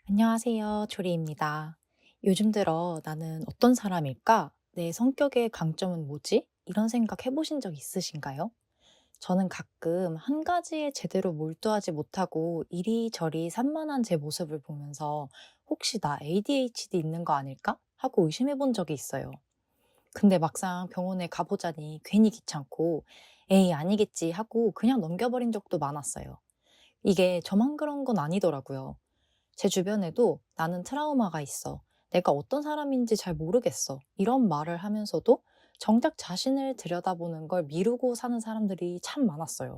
안녕하세요. 조리입니다. 요즘 들어 나는 어떤 사람일까? 내 성격의 강점은 뭐지? 이런 생각 해보신 적 있으신가요? 저는 가끔 한 가지에 제대로 몰두하지 못하고 이리저리 산만한 제 모습을 보면서 혹시 나 ADHD 있는 거 아닐까? 하고 의심해 본 적이 있어요. 근데 막상 병원에 가보자니 괜히 귀찮고 에이, 아니겠지 하고 그냥 넘겨버린 적도 많았어요. 이게 저만 그런 건 아니더라고요. 제 주변에도 나는 트라우마가 있어. 내가 어떤 사람인지 잘 모르겠어. 이런 말을 하면서도 정작 자신을 들여다보는 걸 미루고 사는 사람들이 참 많았어요.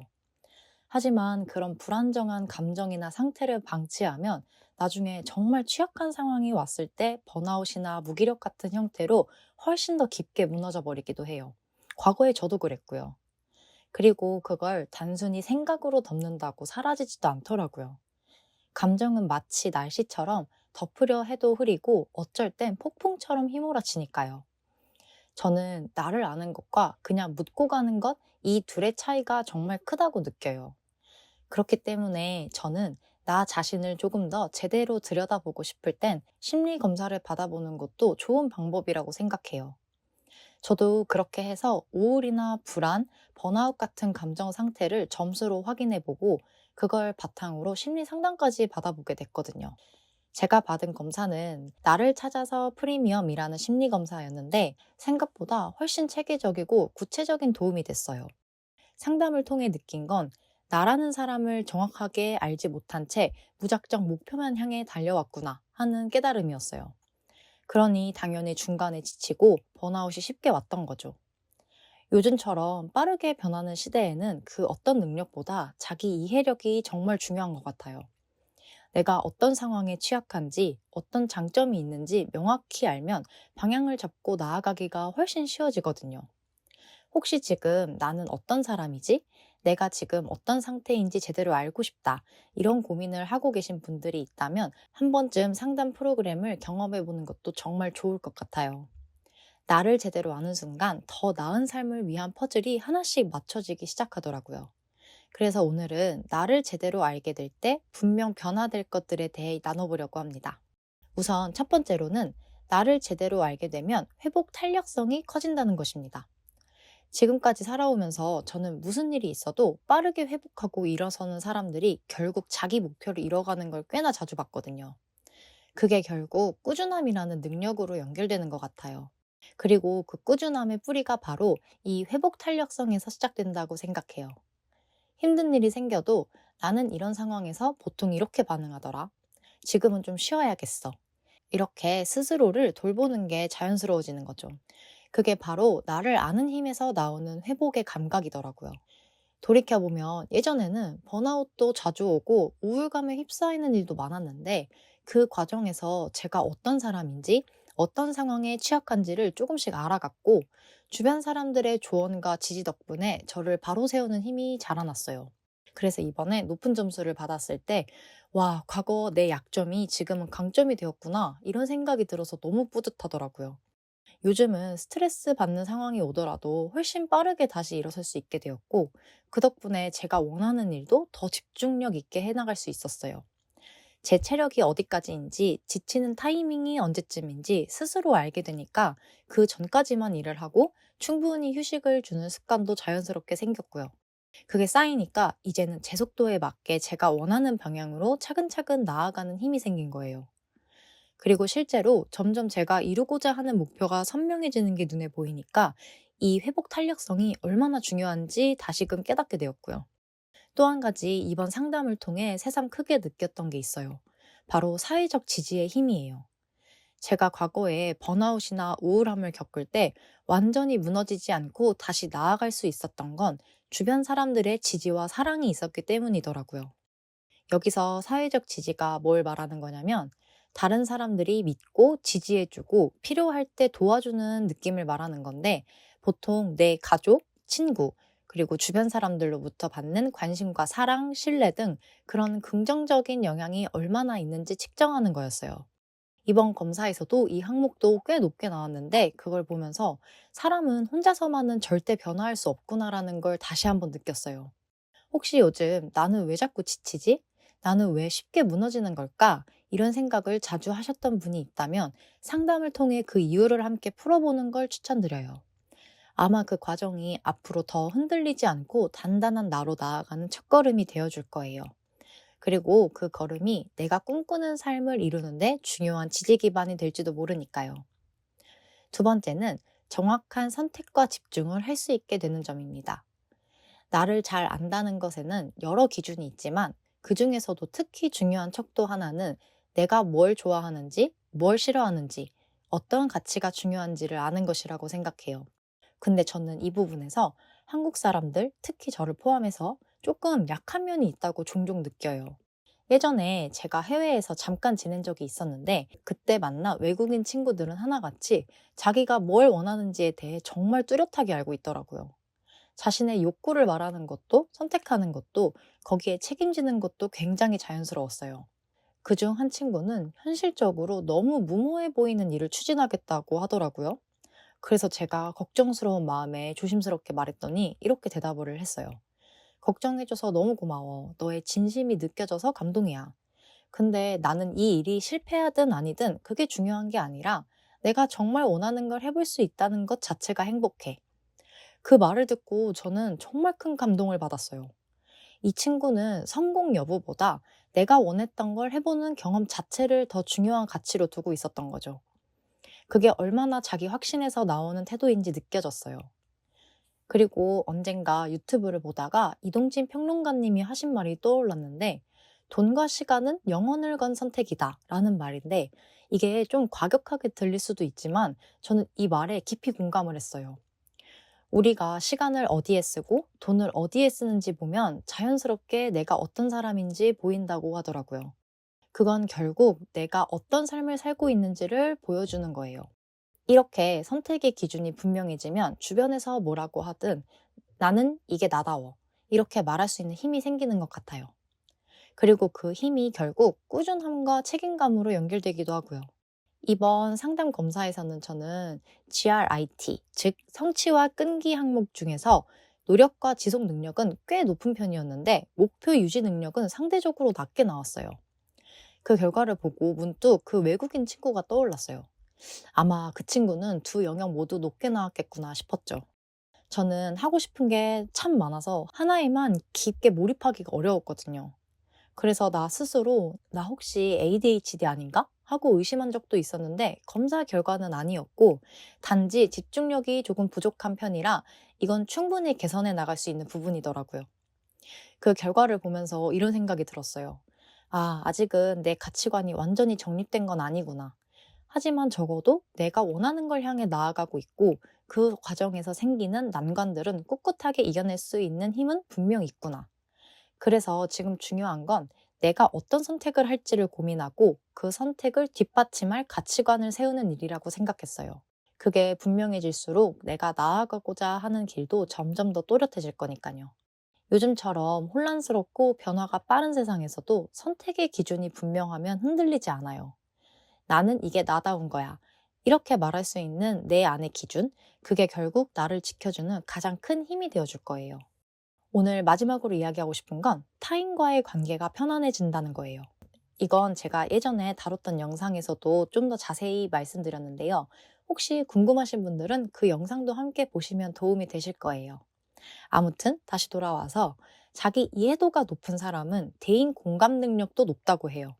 하지만 그런 불안정한 감정이나 상태를 방치하면 나중에 정말 취약한 상황이 왔을 때 번아웃이나 무기력 같은 형태로 훨씬 더 깊게 무너져 버리기도 해요. 과거에 저도 그랬고요. 그리고 그걸 단순히 생각으로 덮는다고 사라지지도 않더라고요. 감정은 마치 날씨처럼 덮으려 해도 흐리고 어쩔 땐 폭풍처럼 휘몰아치니까요. 저는 나를 아는 것과 그냥 묻고 가는 것, 이 둘의 차이가 정말 크다고 느껴요. 그렇기 때문에 저는 나 자신을 조금 더 제대로 들여다보고 싶을 땐 심리 검사를 받아보는 것도 좋은 방법이라고 생각해요. 저도 그렇게 해서 우울이나 불안, 번아웃 같은 감정 상태를 점수로 확인해 보고 그걸 바탕으로 심리 상담까지 받아보게 됐거든요. 제가 받은 검사는 나를 찾아서 프리미엄이라는 심리 검사였는데 생각보다 훨씬 체계적이고 구체적인 도움이 됐어요. 상담을 통해 느낀 건 나라는 사람을 정확하게 알지 못한 채 무작정 목표만 향해 달려왔구나 하는 깨달음이었어요. 그러니 당연히 중간에 지치고 번아웃이 쉽게 왔던 거죠. 요즘처럼 빠르게 변하는 시대에는 그 어떤 능력보다 자기 이해력이 정말 중요한 것 같아요. 내가 어떤 상황에 취약한지, 어떤 장점이 있는지 명확히 알면 방향을 잡고 나아가기가 훨씬 쉬워지거든요. 혹시 지금 나는 어떤 사람이지? 내가 지금 어떤 상태인지 제대로 알고 싶다. 이런 고민을 하고 계신 분들이 있다면 한 번쯤 상담 프로그램을 경험해 보는 것도 정말 좋을 것 같아요. 나를 제대로 아는 순간 더 나은 삶을 위한 퍼즐이 하나씩 맞춰지기 시작하더라고요. 그래서 오늘은 나를 제대로 알게 될 때 분명 변화될 것들에 대해 나눠보려고 합니다. 우선 첫 번째로는 나를 제대로 알게 되면 회복 탄력성이 커진다는 것입니다. 지금까지 살아오면서 저는 무슨 일이 있어도 빠르게 회복하고 일어서는 사람들이 결국 자기 목표를 이뤄가는 걸 꽤나 자주 봤거든요. 그게 결국 꾸준함이라는 능력으로 연결되는 것 같아요. 그리고 그 꾸준함의 뿌리가 바로 이 회복 탄력성에서 시작된다고 생각해요. 힘든 일이 생겨도 나는 이런 상황에서 보통 이렇게 반응하더라. 지금은 좀 쉬어야겠어. 이렇게 스스로를 돌보는 게 자연스러워지는 거죠. 그게 바로 나를 아는 힘에서 나오는 회복의 감각이더라고요. 돌이켜보면 예전에는 번아웃도 자주 오고 우울감에 휩싸이는 일도 많았는데 그 과정에서 제가 어떤 사람인지 어떤 상황에 취약한지를 조금씩 알아갔고 주변 사람들의 조언과 지지 덕분에 저를 바로 세우는 힘이 자라났어요. 그래서 이번에 높은 점수를 받았을 때, 와, 과거 내 약점이 지금은 강점이 되었구나, 이런 생각이 들어서 너무 뿌듯하더라고요. 요즘은 스트레스 받는 상황이 오더라도 훨씬 빠르게 다시 일어설 수 있게 되었고, 그 덕분에 제가 원하는 일도 더 집중력 있게 해나갈 수 있었어요. 제 체력이 어디까지인지, 지치는 타이밍이 언제쯤인지 스스로 알게 되니까 그 전까지만 일을 하고 충분히 휴식을 주는 습관도 자연스럽게 생겼고요. 그게 쌓이니까 이제는 제 속도에 맞게 제가 원하는 방향으로 차근차근 나아가는 힘이 생긴 거예요. 그리고 실제로 점점 제가 이루고자 하는 목표가 선명해지는 게 눈에 보이니까 이 회복 탄력성이 얼마나 중요한지 다시금 깨닫게 되었고요. 또 한 가지 이번 상담을 통해 새삼 크게 느꼈던 게 있어요. 바로 사회적 지지의 힘이에요. 제가 과거에 번아웃이나 우울함을 겪을 때 완전히 무너지지 않고 다시 나아갈 수 있었던 건 주변 사람들의 지지와 사랑이 있었기 때문이더라고요. 여기서 사회적 지지가 뭘 말하는 거냐면 다른 사람들이 믿고 지지해주고 필요할 때 도와주는 느낌을 말하는 건데 보통 내 가족, 친구, 그리고 주변 사람들로부터 받는 관심과 사랑, 신뢰 등 그런 긍정적인 영향이 얼마나 있는지 측정하는 거였어요. 이번 검사에서도 이 항목도 꽤 높게 나왔는데 그걸 보면서 사람은 혼자서만은 절대 변화할 수 없구나라는 걸 다시 한번 느꼈어요. 혹시 요즘 나는 왜 자꾸 지치지? 나는 왜 쉽게 무너지는 걸까? 이런 생각을 자주 하셨던 분이 있다면 상담을 통해 그 이유를 함께 풀어보는 걸 추천드려요. 아마 그 과정이 앞으로 더 흔들리지 않고 단단한 나로 나아가는 첫걸음이 되어줄 거예요. 그리고 그 걸음이 내가 꿈꾸는 삶을 이루는데 중요한 지지 기반이 될지도 모르니까요. 두 번째는 정확한 선택과 집중을 할 수 있게 되는 점입니다. 나를 잘 안다는 것에는 여러 기준이 있지만 그 중에서도 특히 중요한 척도 하나는 내가 뭘 좋아하는지, 뭘 싫어하는지, 어떤 가치가 중요한지를 아는 것이라고 생각해요. 근데 저는 이 부분에서 한국 사람들, 특히 저를 포함해서 조금 약한 면이 있다고 종종 느껴요. 예전에 제가 해외에서 잠깐 지낸 적이 있었는데 그때 만난 외국인 친구들은 하나같이 자기가 뭘 원하는지에 대해 정말 뚜렷하게 알고 있더라고요. 자신의 욕구를 말하는 것도 선택하는 것도 거기에 책임지는 것도 굉장히 자연스러웠어요. 그중 한 친구는 현실적으로 너무 무모해 보이는 일을 추진하겠다고 하더라고요. 그래서 제가 걱정스러운 마음에 조심스럽게 말했더니 이렇게 대답을 했어요. 걱정해줘서 너무 고마워. 너의 진심이 느껴져서 감동이야. 근데 나는 이 일이 실패하든 아니든 그게 중요한 게 아니라 내가 정말 원하는 걸 해볼 수 있다는 것 자체가 행복해. 그 말을 듣고 저는 정말 큰 감동을 받았어요. 이 친구는 성공 여부보다 내가 원했던 걸 해보는 경험 자체를 더 중요한 가치로 두고 있었던 거죠. 그게 얼마나 자기 확신에서 나오는 태도인지 느껴졌어요. 그리고 언젠가 유튜브를 보다가 이동진 평론가님이 하신 말이 떠올랐는데, 돈과 시간은 영혼을 건 선택이다 라는 말인데, 이게 좀 과격하게 들릴 수도 있지만 저는 이 말에 깊이 공감을 했어요. 우리가 시간을 어디에 쓰고 돈을 어디에 쓰는지 보면 자연스럽게 내가 어떤 사람인지 보인다고 하더라고요. 그건 결국 내가 어떤 삶을 살고 있는지를 보여주는 거예요. 이렇게 선택의 기준이 분명해지면 주변에서 뭐라고 하든 나는 이게 나다워. 이렇게 말할 수 있는 힘이 생기는 것 같아요. 그리고 그 힘이 결국 꾸준함과 책임감으로 연결되기도 하고요. 이번 상담 검사에서는 저는 GRIT, 즉 성취와 끈기 항목 중에서 노력과 지속 능력은 꽤 높은 편이었는데 목표 유지 능력은 상대적으로 낮게 나왔어요. 그 결과를 보고 문득 그 외국인 친구가 떠올랐어요. 아마 그 친구는 두 영역 모두 높게 나왔겠구나 싶었죠. 저는 하고 싶은 게 참 많아서 하나에만 깊게 몰입하기가 어려웠거든요. 그래서 나 스스로 나 혹시 ADHD 아닌가? 하고 의심한 적도 있었는데 검사 결과는 아니었고 단지 집중력이 조금 부족한 편이라 이건 충분히 개선해 나갈 수 있는 부분이더라고요. 그 결과를 보면서 이런 생각이 들었어요. 아, 아직은 내 가치관이 완전히 정립된 건 아니구나. 하지만 적어도 내가 원하는 걸 향해 나아가고 있고 그 과정에서 생기는 난관들은 꿋꿋하게 이겨낼 수 있는 힘은 분명 있구나. 그래서 지금 중요한 건 내가 어떤 선택을 할지를 고민하고 그 선택을 뒷받침할 가치관을 세우는 일이라고 생각했어요. 그게 분명해질수록 내가 나아가고자 하는 길도 점점 더 또렷해질 거니까요. 요즘처럼 혼란스럽고 변화가 빠른 세상에서도 선택의 기준이 분명하면 흔들리지 않아요. 나는 이게 나다운 거야. 이렇게 말할 수 있는 내 안의 기준, 그게 결국 나를 지켜주는 가장 큰 힘이 되어줄 거예요. 오늘 마지막으로 이야기하고 싶은 건 타인과의 관계가 편안해진다는 거예요. 이건 제가 예전에 다뤘던 영상에서도 좀 더 자세히 말씀드렸는데요. 혹시 궁금하신 분들은 그 영상도 함께 보시면 도움이 되실 거예요. 아무튼 다시 돌아와서 자기 이해도가 높은 사람은 대인 공감 능력도 높다고 해요.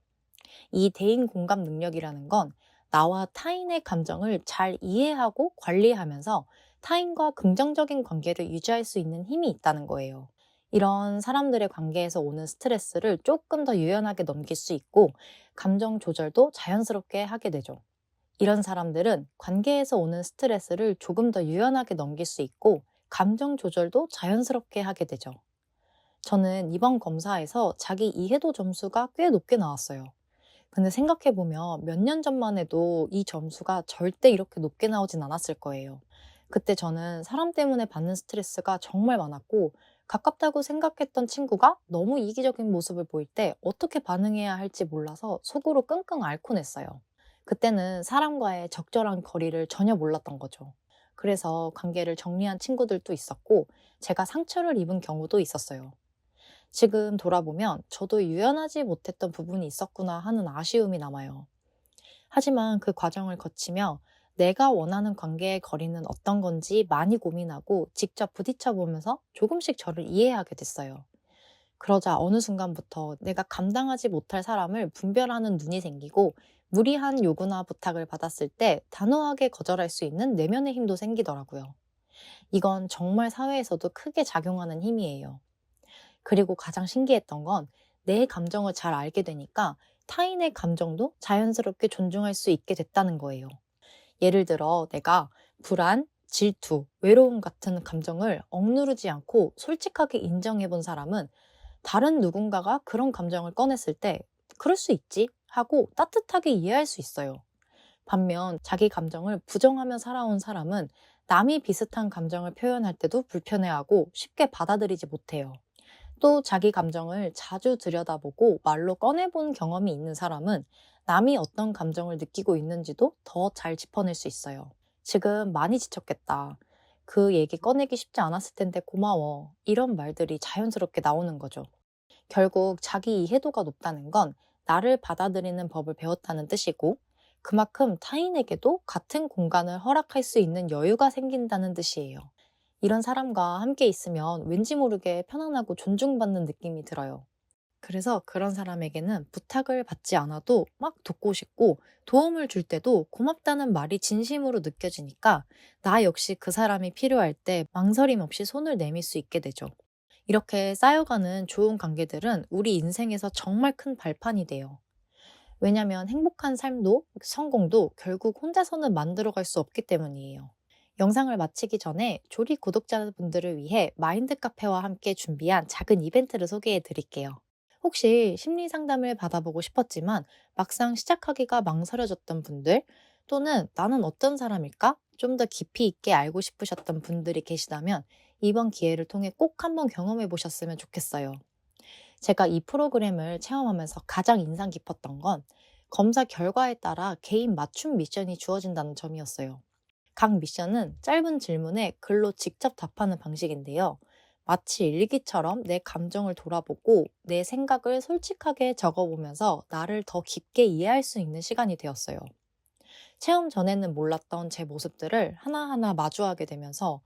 이 대인 공감 능력이라는 건 나와 타인의 감정을 잘 이해하고 관리하면서 타인과 긍정적인 관계를 유지할 수 있는 힘이 있다는 거예요. 이런 사람들의 관계에서 오는 스트레스를 조금 더 유연하게 넘길 수 있고 감정 조절도 자연스럽게 하게 되죠. 이런 사람들은 관계에서 오는 스트레스를 조금 더 유연하게 넘길 수 있고 감정 조절도 자연스럽게 하게 되죠. 저는 이번 검사에서 자기 이해도 점수가 꽤 높게 나왔어요. 근데 생각해보면 몇 년 전만 해도 이 점수가 절대 이렇게 높게 나오진 않았을 거예요. 그때 저는 사람 때문에 받는 스트레스가 정말 많았고 가깝다고 생각했던 친구가 너무 이기적인 모습을 보일 때 어떻게 반응해야 할지 몰라서 속으로 끙끙 앓곤 했어요. 그때는 사람과의 적절한 거리를 전혀 몰랐던 거죠. 그래서 관계를 정리한 친구들도 있었고 제가 상처를 입은 경우도 있었어요. 지금 돌아보면 저도 유연하지 못했던 부분이 있었구나 하는 아쉬움이 남아요. 하지만 그 과정을 거치며 내가 원하는 관계의 거리는 어떤 건지 많이 고민하고 직접 부딪혀 보면서 조금씩 저를 이해하게 됐어요. 그러자 어느 순간부터 내가 감당하지 못할 사람을 분별하는 눈이 생기고, 무리한 요구나 부탁을 받았을 때 단호하게 거절할 수 있는 내면의 힘도 생기더라고요. 이건 정말 사회에서도 크게 작용하는 힘이에요. 그리고 가장 신기했던 건 내 감정을 잘 알게 되니까 타인의 감정도 자연스럽게 존중할 수 있게 됐다는 거예요. 예를 들어 내가 불안, 질투, 외로움 같은 감정을 억누르지 않고 솔직하게 인정해 본 사람은 다른 누군가가 그런 감정을 꺼냈을 때 그럴 수 있지 하고 따뜻하게 이해할 수 있어요. 반면 자기 감정을 부정하며 살아온 사람은 남이 비슷한 감정을 표현할 때도 불편해하고 쉽게 받아들이지 못해요. 또 자기 감정을 자주 들여다보고 말로 꺼내본 경험이 있는 사람은 남이 어떤 감정을 느끼고 있는지도 더 잘 짚어낼 수 있어요. 지금 많이 지쳤겠다. 그 얘기 꺼내기 쉽지 않았을 텐데 고마워. 이런 말들이 자연스럽게 나오는 거죠. 결국 자기 이해도가 높다는 건 나를 받아들이는 법을 배웠다는 뜻이고, 그만큼 타인에게도 같은 공간을 허락할 수 있는 여유가 생긴다는 뜻이에요. 이런 사람과 함께 있으면 왠지 모르게 편안하고 존중받는 느낌이 들어요. 그래서 그런 사람에게는 부탁을 받지 않아도 막 돕고 싶고, 도움을 줄 때도 고맙다는 말이 진심으로 느껴지니까 나 역시 그 사람이 필요할 때 망설임 없이 손을 내밀 수 있게 되죠. 이렇게 쌓여가는 좋은 관계들은 우리 인생에서 정말 큰 발판이 돼요. 왜냐면 행복한 삶도 성공도 결국 혼자서는 만들어갈 수 없기 때문이에요. 영상을 마치기 전에 조리 구독자분들을 위해 마인드 카페와 함께 준비한 작은 이벤트를 소개해 드릴게요. 혹시 심리 상담을 받아보고 싶었지만 막상 시작하기가 망설여졌던 분들, 또는 나는 어떤 사람일까? 좀 더 깊이 있게 알고 싶으셨던 분들이 계시다면 이번 기회를 통해 꼭 한번 경험해 보셨으면 좋겠어요. 제가 이 프로그램을 체험하면서 가장 인상 깊었던 건 검사 결과에 따라 개인 맞춤 미션이 주어진다는 점이었어요. 각 미션은 짧은 질문에 글로 직접 답하는 방식인데요. 마치 일기처럼 내 감정을 돌아보고 내 생각을 솔직하게 적어보면서 나를 더 깊게 이해할 수 있는 시간이 되었어요. 체험 전에는 몰랐던 제 모습들을 하나하나 마주하게 되면서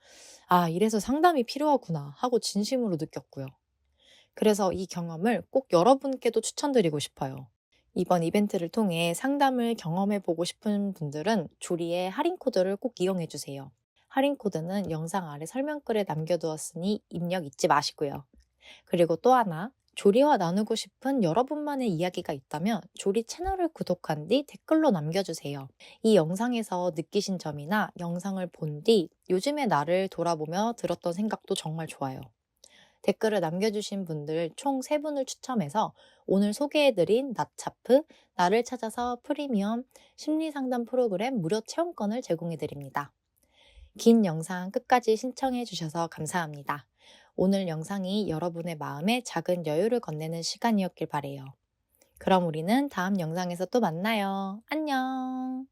아, 이래서 상담이 필요하구나 하고 진심으로 느꼈고요. 그래서 이 경험을 꼭 여러분께도 추천드리고 싶어요. 이번 이벤트를 통해 상담을 경험해보고 싶은 분들은 조리의 할인 코드를 꼭 이용해주세요. 할인 코드는 영상 아래 설명글에 남겨두었으니 입력 잊지 마시고요. 그리고 또 하나, 조리와 나누고 싶은 여러분만의 이야기가 있다면 조리 채널을 구독한 뒤 댓글로 남겨주세요. 이 영상에서 느끼신 점이나 영상을 본 뒤 요즘의 나를 돌아보며 들었던 생각도 정말 좋아요. 댓글을 남겨주신 분들 총 3분을 추첨해서 오늘 소개해드린 나차프, 나를 찾아서 프리미엄 심리상담 프로그램 무료 체험권을 제공해드립니다. 긴 영상 끝까지 신청해주셔서 감사합니다. 오늘 영상이 여러분의 마음에 작은 여유를 건네는 시간이었길 바래요. 그럼 우리는 다음 영상에서 또 만나요. 안녕!